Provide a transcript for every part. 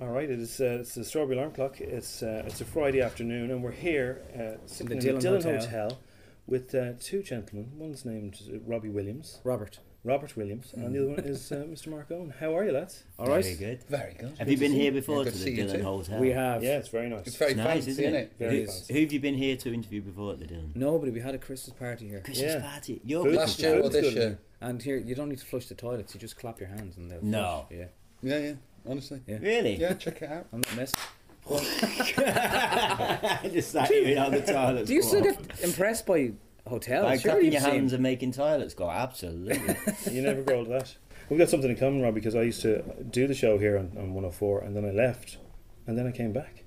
All right, it's the Strawberry Alarm Clock. It's a Friday afternoon, and we're here sitting in the Dillon Hotel with two gentlemen. One's named Robbie Williams. Robert Williams, and the other one is Mr. Mark Owen. How are you, lads? All right. Very good. Very good. Have you been here before to the Dillon Hotel? We have. Yeah, it's very nice. It's very nice, fancy, isn't it? Very fancy. Who have you been here to interview before at the Dillon? Nobody. We had a Christmas party here. Christmas party. Your Food. Last year or this year? And here, you don't need to flush the toilets. You just clap your hands and they'll No. flush. Yeah, honestly. Yeah. Really? Yeah, check it out. I'm not messing. Just sat here on the toilet. Do you still get impressed by hotels? By Sure, clapping you've your hands seen. and making toilets go? Absolutely. You never grow old of that. We've got something in common, Rob, because I used to do the show here on 104, and then I left, and then I came back.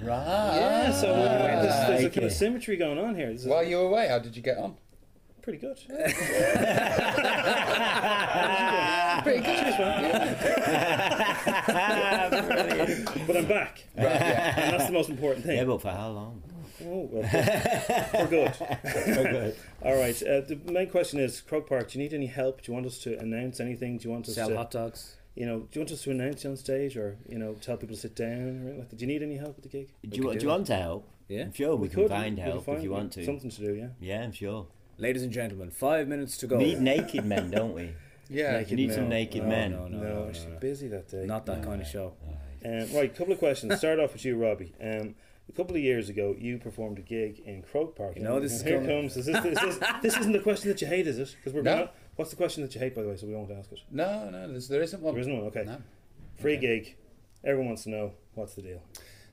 Right. Yeah, so there's a kind okay. of symmetry going on here. This is While you were away, how did you get on? pretty good. Pretty good. Cheers, man. But I'm back, Right, yeah. and that's the most important thing. Yeah, but for how long? Oh, well, we're good. We're good. All right. The main question is, Croke Park, do you need any help? Do you want us to announce anything? Do you want us Sell to hot dogs. do you want us to announce you on stage, or tell people to sit down, or anything like that? Do you need any help with the gig? Do you want to help? Yeah. I'm sure we can find we help can if you want to. Something to do, yeah. Yeah, I'm sure. Ladies and gentlemen, 5 minutes to go. We need naked men, don't we? Yeah. We need some naked men. No, she's busy that day. Not that kind of show. Right, couple of questions. Start off with you, Robbie. A couple of years ago, you performed a gig in Croke Park. You know this is here coming. comes. This isn't the question that you hate, is it? Because we're No. gonna. What's the question that you hate, by the way? So we won't ask it. No, there isn't one. There isn't one. Okay. No. Free gig. Everyone wants to know what's the deal.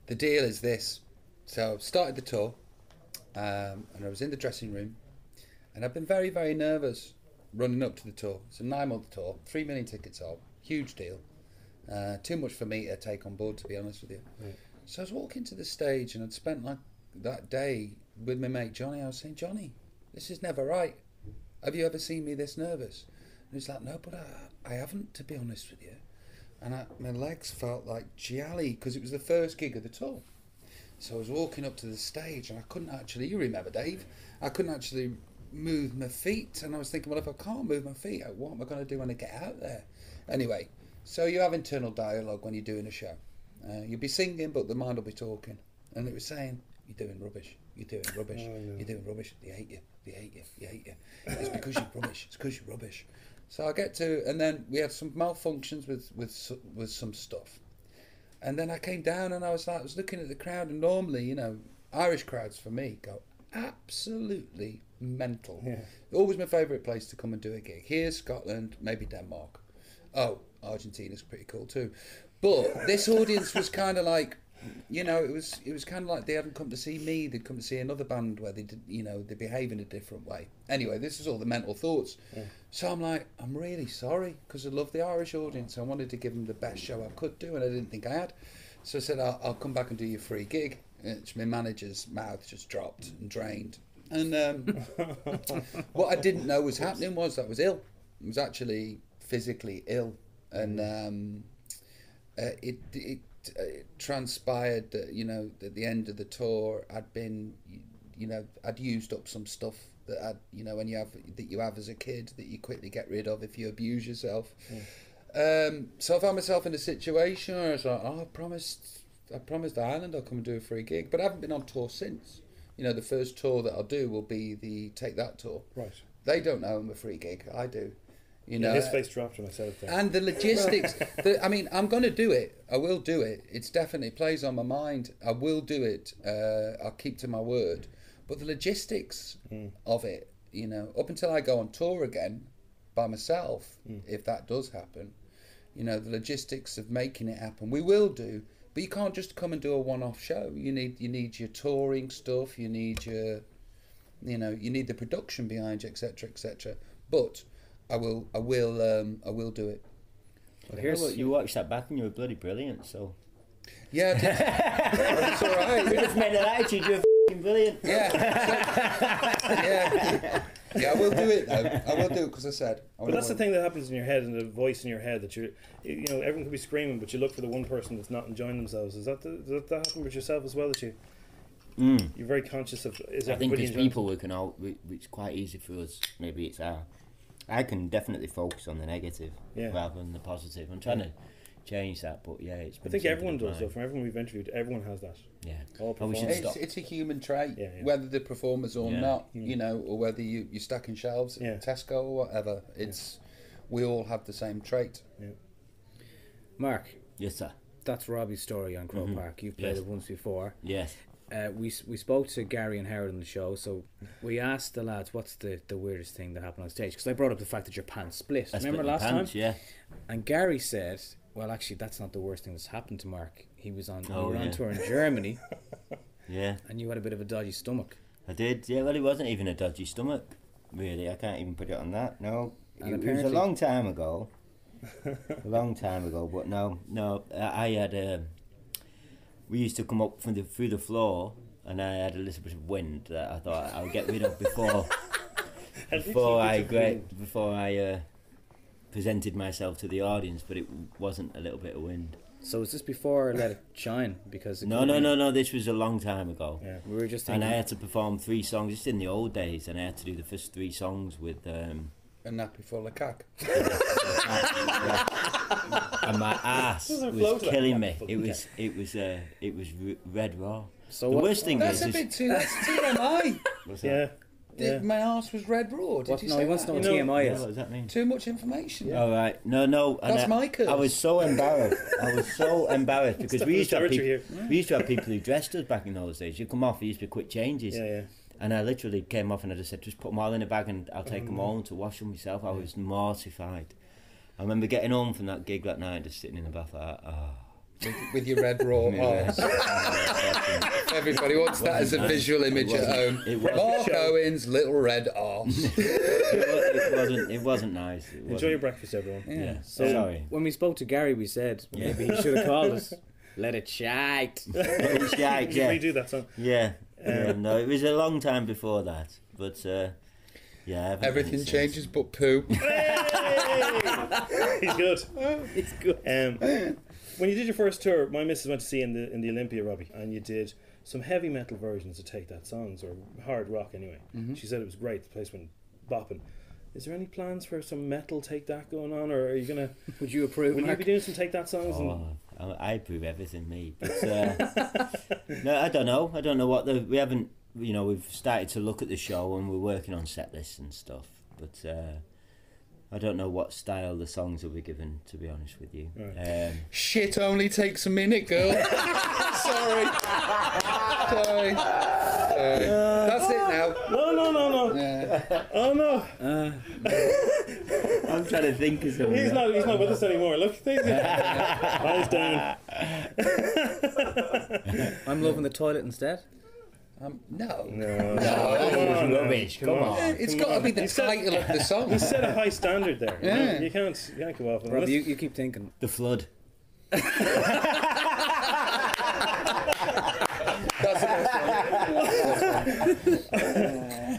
The deal is this. So I've started the tour, and I was in the dressing room, and I've been very, very nervous running up to the tour. It's a 9-month tour, 3 million tickets sold, huge deal. Too much for me to take on board, to be honest with you. Right. So I was walking to the stage, and I'd spent like that day with my mate Johnny. I was saying, Johnny, this is never right. Have you ever seen me this nervous? And he's like, no, but I haven't, to be honest with you. And my legs felt like gialli because it was the first gig of the tour. So I was walking up to the stage and I couldn't actually, you remember Dave, I couldn't actually move my feet, and I was thinking, well, if I can't move my feet, what am I going to do when I get out there? Anyway, so you have internal dialogue when you're doing a show. You'll be singing, but the mind will be talking. And it was saying, you're doing rubbish, you're doing rubbish, you're doing rubbish, they hate you, they hate you, they hate you. It's because you're rubbish, it's because you're rubbish. So I get to, and then we had some malfunctions with some stuff. And then I came down and I was looking at the crowd, and normally, Irish crowds for me go absolutely mental. Yeah. Always my favourite place to come and do a gig. Here, Scotland, maybe Denmark. Oh, Argentina's pretty cool too. But this audience was kind of like, it was kind of like they hadn't come to see me, they'd come to see another band where they did, they behave in a different way. Anyway, this is all the mental thoughts. Yeah. So I'm like, I'm really sorry, because I love the Irish audience. I wanted to give them the best show I could do, and I didn't think I had. So I said, I'll come back and do your free gig. And my manager's mouth just dropped and drained. And what I didn't know was happening was that I was ill. I was actually physically ill. And it transpired that, at the end of the tour, I'd been, I'd used up some stuff that when you have as a kid that you quickly get rid of if you abuse yourself. Yeah. So I found myself in a situation where I was like, I promised Ireland I'll come and do a free gig, but I haven't been on tour since. The first tour that I'll do will be the Take That tour. Right. They don't know I'm a free gig. I do. His face dropped when I said it there. And the logistics, I'm going to do it. I will do it. It's definitely plays on my mind. I will do it. I'll keep to my word. But the logistics of it, up until I go on tour again by myself, if that does happen, the logistics of making it happen, we will do. But you can't just come and do a one-off show. You need your touring stuff. You need your, you need the production behind you, etc., etc. But I will do it. Well, you watched that back and you were bloody brilliant, so. Yeah, I did. It's all right. You just made an attitude, you're f***ing brilliant. Yeah. Yeah, I will do it though. I will do it because I said. But that's the thing that happens in your head, and the voice in your head that everyone could be screaming, but you look for the one person that's not enjoying themselves. Does that happen with yourself as well? That you're very conscious of. I think as people, it's quite easy for us. Maybe it's I can definitely focus on the negative rather than the positive. I'm trying change that, but yeah, it's I been think something everyone of does, though. mine. From everyone we've interviewed, everyone has that. Yeah. All Oh, we should performers. stop. It's a human trait, Yeah, yeah. whether the performers or Yeah. not, you know, or whether you're stacking shelves at Yeah. Tesco or whatever. It's we all have the same trait. Mark, Yes, sir. that's Robbie's story on Crow Park. You've played Yes. it once before. Yes. We spoke to Gary and Howard on the show, so we asked the lads what's the weirdest thing that happened on stage, because I brought up the fact that your pants split. I Remember split my last pants, time? Yeah. And Gary said, well, actually, that's not the worst thing that's happened to Mark. He was on, Oh, we were on yeah. tour in Germany, Yeah. and you had a bit of a dodgy stomach. I did. Yeah. Well, it wasn't even a dodgy stomach. Really, I can't even put it on that. No. And It was a apparently- long time ago. A long time ago, but no. I had. We used to come up from through the floor, and I had a little bit of wind that I thought I would get rid of before before I presented myself to the audience. But it wasn't a little bit of wind. So was this before Let It Shine? Because it No. This was a long time ago. Yeah. we were just And thinking, I had to perform 3 songs. It's in the old days, and I had to do the first 3 songs with. A nappy full of cack. And my ass Doesn't was float like killing that. me. It was red raw. so The what, worst thing That's is, a bit too. That's TMI. what's that? Yeah. Yeah. My arse was red raw. Did what, you no, say he wants to that? know what You know- TMI Yeah, is. what does that mean? Too much information. All right, no. And That's my curse. I was so embarrassed. Because we used to have territory people. We used to have people who dressed us back in those days. You come off, there used to be quick changes. Yeah, yeah. And I literally came off and I just said, just put them all in a bag and I'll take them home to wash them myself. I was mortified. I remember getting home from that gig that night, just sitting in the bath like that. Oh. With your red raw arse. Everybody wants that as a visual image at home. It wasn't. Mark Owen's little red arse. It wasn't nice. It Enjoy wasn't. your breakfast, everyone. Yeah. So Sorry. when we spoke to Gary, we said maybe he should have called us Let It Shite. It was shite, You yeah. redo that song. Yeah. No, it was a long time before that, but yeah. I haven't done Everything it since. changes but poo. He's good. It's good. When you did your first tour, my missus went to see in the Olympia, Robbie, and you did some heavy metal versions of Take That songs, or hard rock anyway. She said it was great. The place went bopping. Is there any plans for some metal Take That going on, or are you gonna? Would you approve, Will you Mark? be doing some Take That songs? Oh, I approve everything, me. But no, I don't know. I don't know what we haven't. You know, we've started to look at the show and we're working on set lists and stuff. But I don't know what style the songs will be given. To be honest with you. Right. Shit only takes a minute, girl. Sorry. That's it now. No. Yeah. Oh no. I'm trying to think of something. He's not with us anymore. Look, eyes down. I'm loving the toilet instead. No. No. That was rubbish. Come on. It's got to be the title of the song. He set a high standard there. Yeah. You can't go off. Robbie, you keep thinking. The flood. That's the best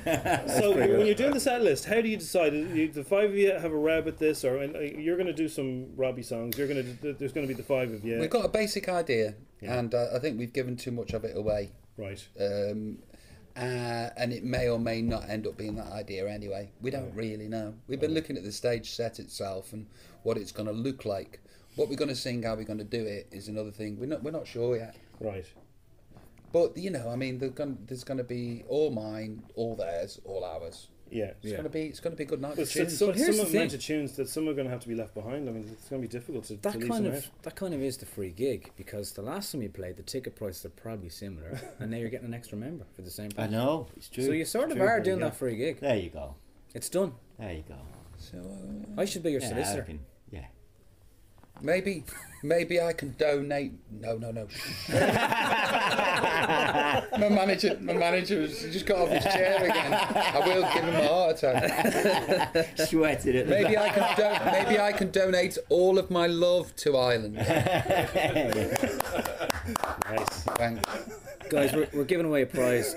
one. So when you're doing the set list, how do you decide? The 5 of you have a row with this, or you're going to do some Robbie songs. There's going to be the 5 of you. We've got a basic idea, Yeah. and I think we've given too much of it away. Right. And it may or may not end up being that idea anyway. We don't really know. We've been looking at the stage set itself and what it's going to look like. What we're going to sing, how we're going to do it is another thing. We're not sure yet. Right. But you know, I mean, there's going to be all mine, all theirs, all ours. Yeah. It's going to be a good night for But tunes. some here's the amount thing. of tunes that some are going to have to be left behind. I mean, it's going to be difficult to leave That kind of is the free gig, because the last time you played, the ticket prices are probably similar, and now you're getting an extra member for the same price. I know. It's true. So you sort of True, are but doing yeah. that free gig. There you go. It's done. There you go. So, I should be your Yeah, I solicitor. reckon. Yeah. maybe I can donate. No. my manager has just got off his chair again. I will give him a heart attack. Sweated at the Maybe back. maybe I can donate all of my love to Ireland. Nice. Thanks. Guys, we're giving away a prize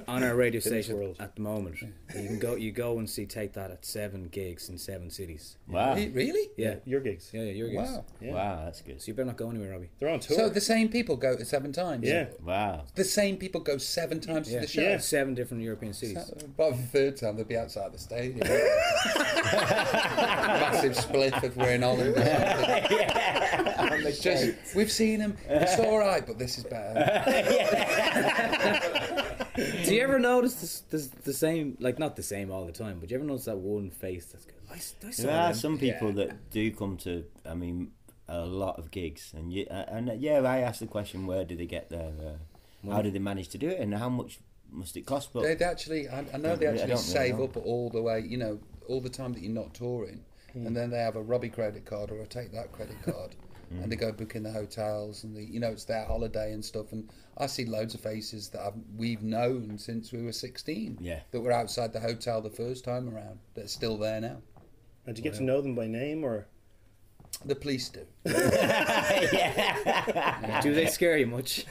on our radio Fitness station World. at the moment. You go and see Take That at 7 gigs in 7 cities. Wow. Really? Yeah, Your gigs. yeah, your gigs. Wow. Yeah. Wow, that's good. So you better not go anywhere, Robbie. They're on tour. So the same people go to 7 times? yeah. Wow. The same people go 7 times to Yeah, the show? Yeah. 7 different European cities. By the third time, they'll be outside the stadium. Massive split if we're in Holland or something. It's just, we've seen him. It's all right, but this is better. Do you ever notice the same, like not the same all the time, but do you ever notice that one face that's good? I saw There are them. some people that do come to, I mean, a lot of gigs, and I asked the question, where do they get their, how do they manage to do it, and how much must it cost? But They actually, I know they actually save up all the way, all the time that you're not touring, and then they have a Robbie credit card or a Take That credit card, and they go book in the hotels, and it's their holiday and stuff. And I see loads of faces that we've known since we were 16, that were outside the hotel the first time around, that are still there now. And do you get to know them by name, or? The police do. Do they scare you much?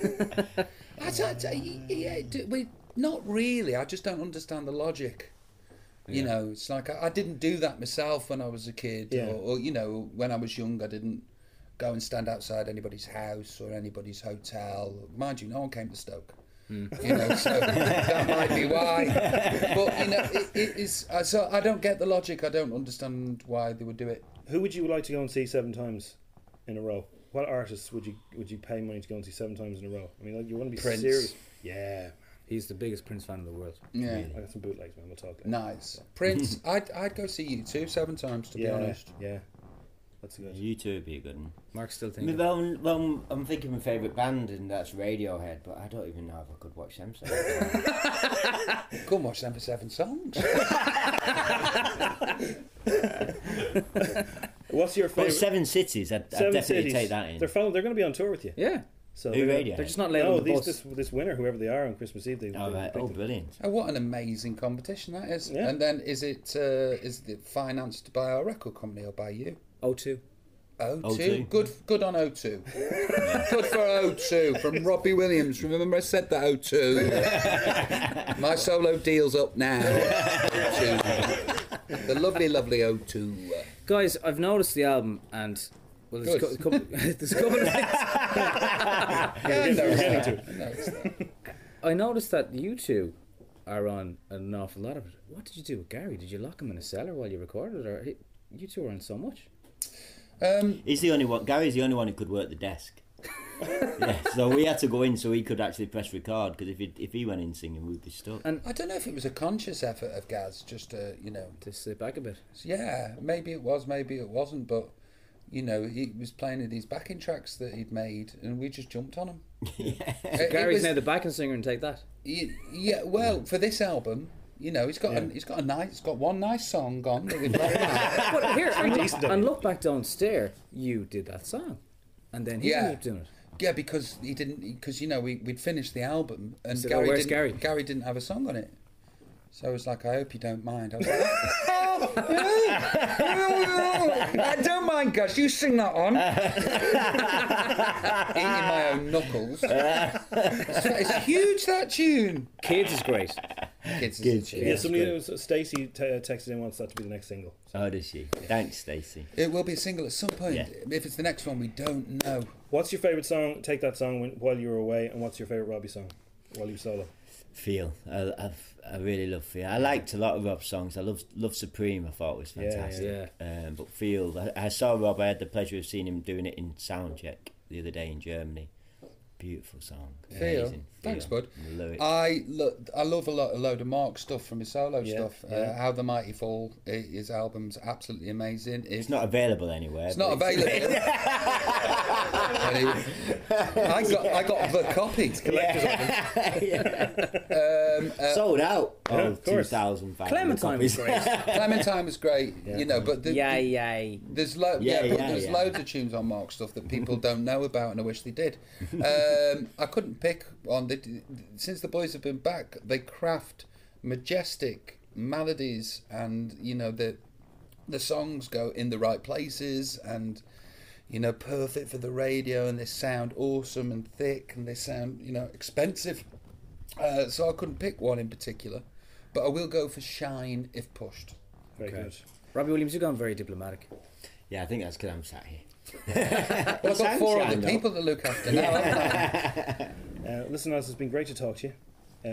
Not really. I just don't understand the logic. It's like I didn't do that myself when I was a kid, or when I was young, I didn't go and stand outside anybody's house or anybody's hotel. Mind you, no one came to Stoke. So that might be why. But it is. So I don't get the logic. I don't understand why they would do it. Who would you like to go and see 7 times in a row? What artists would you pay money to go and see 7 times in a row? I mean, like, you want to be Prince. serious. Yeah. He's the biggest Prince fan in the world. Yeah. Really? I got some bootlegs, man. We'll talk later. Nice. Prince. I'd go see U2 7 times, to be honest. Yeah. That's a good. U2 would be a good one. Mark's still thinking. Well, I'm thinking my favourite band, and that's Radiohead, but I don't even know if I could watch them. Go and watch them for 7 songs. What's your But favourite? 7 cities, I'd 7 definitely cities. take that in. They're going to be on tour with you. Yeah. So Who Radio? They're just not letting No, on the bus. this winner, whoever they are, on Christmas Eve. They Right. picked them. Brilliant. Oh, what an amazing competition that is. Yeah. And then is it financed by our record company or by you? O2. O2. Good on O2. Good for O2 from Robbie Williams. Remember I said that, O2. My solo deal's up now. O2. The lovely O2. Guys, I've noticed the album, and well, there's a couple of things. I noticed that you two are on an awful lot of it. What did you do with Gary? Did you lock him in a cellar while you recorded, or you two were on so much? He's the only one. Gary's the only one who could work the desk. So we had to go in so he could actually press record, because if he went in singing, we'd be stuck. And I don't know if it was a conscious effort of Gaz, just to sit back a bit. Yeah, maybe it was, maybe it wasn't, but he was playing these backing tracks that he'd made, and we just jumped on him. Gary's now the backing singer and take that. Yeah, well, for this album, he's got one nice song gone that we've played. But here, and Look Back Don't Stare, you did that song, and then he ended up doing it. Yeah, because he didn't. Because we'd finised the album, and So, Gary where's didn't. Gary? Gary didn't have a song on it. So I was like, I hope you don't mind. I was like, I don't mind, Gus. You sing that on. Eating my own knuckles. It's huge, that tune. Kids is great. Kids is Yeah, somebody, Stacey texted in, wants that to be the next single. So. Oh, does she? Thanks, Stacey. It will be a single at some point. Yeah. If it's the next one, we don't know. What's your favourite song? Take that song while you were away, and what's your favourite Robbie song while you were solo? Feel. I really love Feel. I liked a lot of Rob's songs. I love Supreme. I thought was fantastic. Yeah. But Feel. I saw Rob. I had the pleasure of seeing him doing it in Soundcheck the other day in Germany. Beautiful song. Feel. Amazing. Thanks, bud. The lyrics. I love a load of Mark stuff from his solo stuff. How the Mighty Fall, his album's absolutely amazing. It's not available anywhere. It's not available. I got the copy. Sold out. Yeah, of course. 2,500 Clementine was copies. great. Clementine was great, but Yay. there's loads of tunes on Mark stuff that people don't know about, and I wish they did. I couldn't pick one. Since the boys have been back, they craft majestic melodies, and the songs go in the right places, and perfect for the radio, and they sound awesome and thick, and they sound expensive. So I couldn't pick one in particular, but I will go for Shine if pushed. Very good. Robbie Williams, you've gone very diplomatic. Yeah, I think that's because I'm sat here. Well, I've got 4 other people to look after now, haven't I? Listen, Oz, it's been great to talk to you.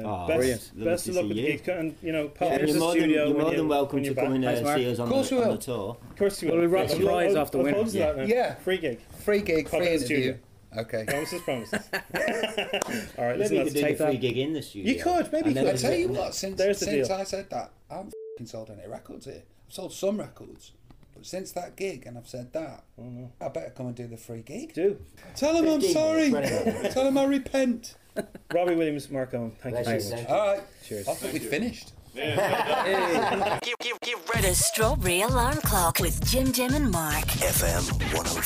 brilliant. Best of luck with the gig, and pop into you're the studio. You're more than welcome when to you're come back. and see us on the tour. Of course you will. We'll rock the prize off the winner. Yeah. Free gig. Free gig, Pop free in the studio. interview. Okay. Promises. All right, Maybe listen, you let's could do take the free that. gig in the studio. You could, maybe you And then could. I tell you what, since There's the deal. I said that, I haven't f***ing sold any records here. I've sold some records. But since that gig, and I've said that, I better come and do the free gig. Do. Tell him I'm 15 sorry. minutes, Tell him I repent. Robbie Williams, Mark Owen, thank you so much. All right. Cheers. I thought we'd finished. Get ready. The Strawberry Alarm Clock with Jim and Mark. FM 104.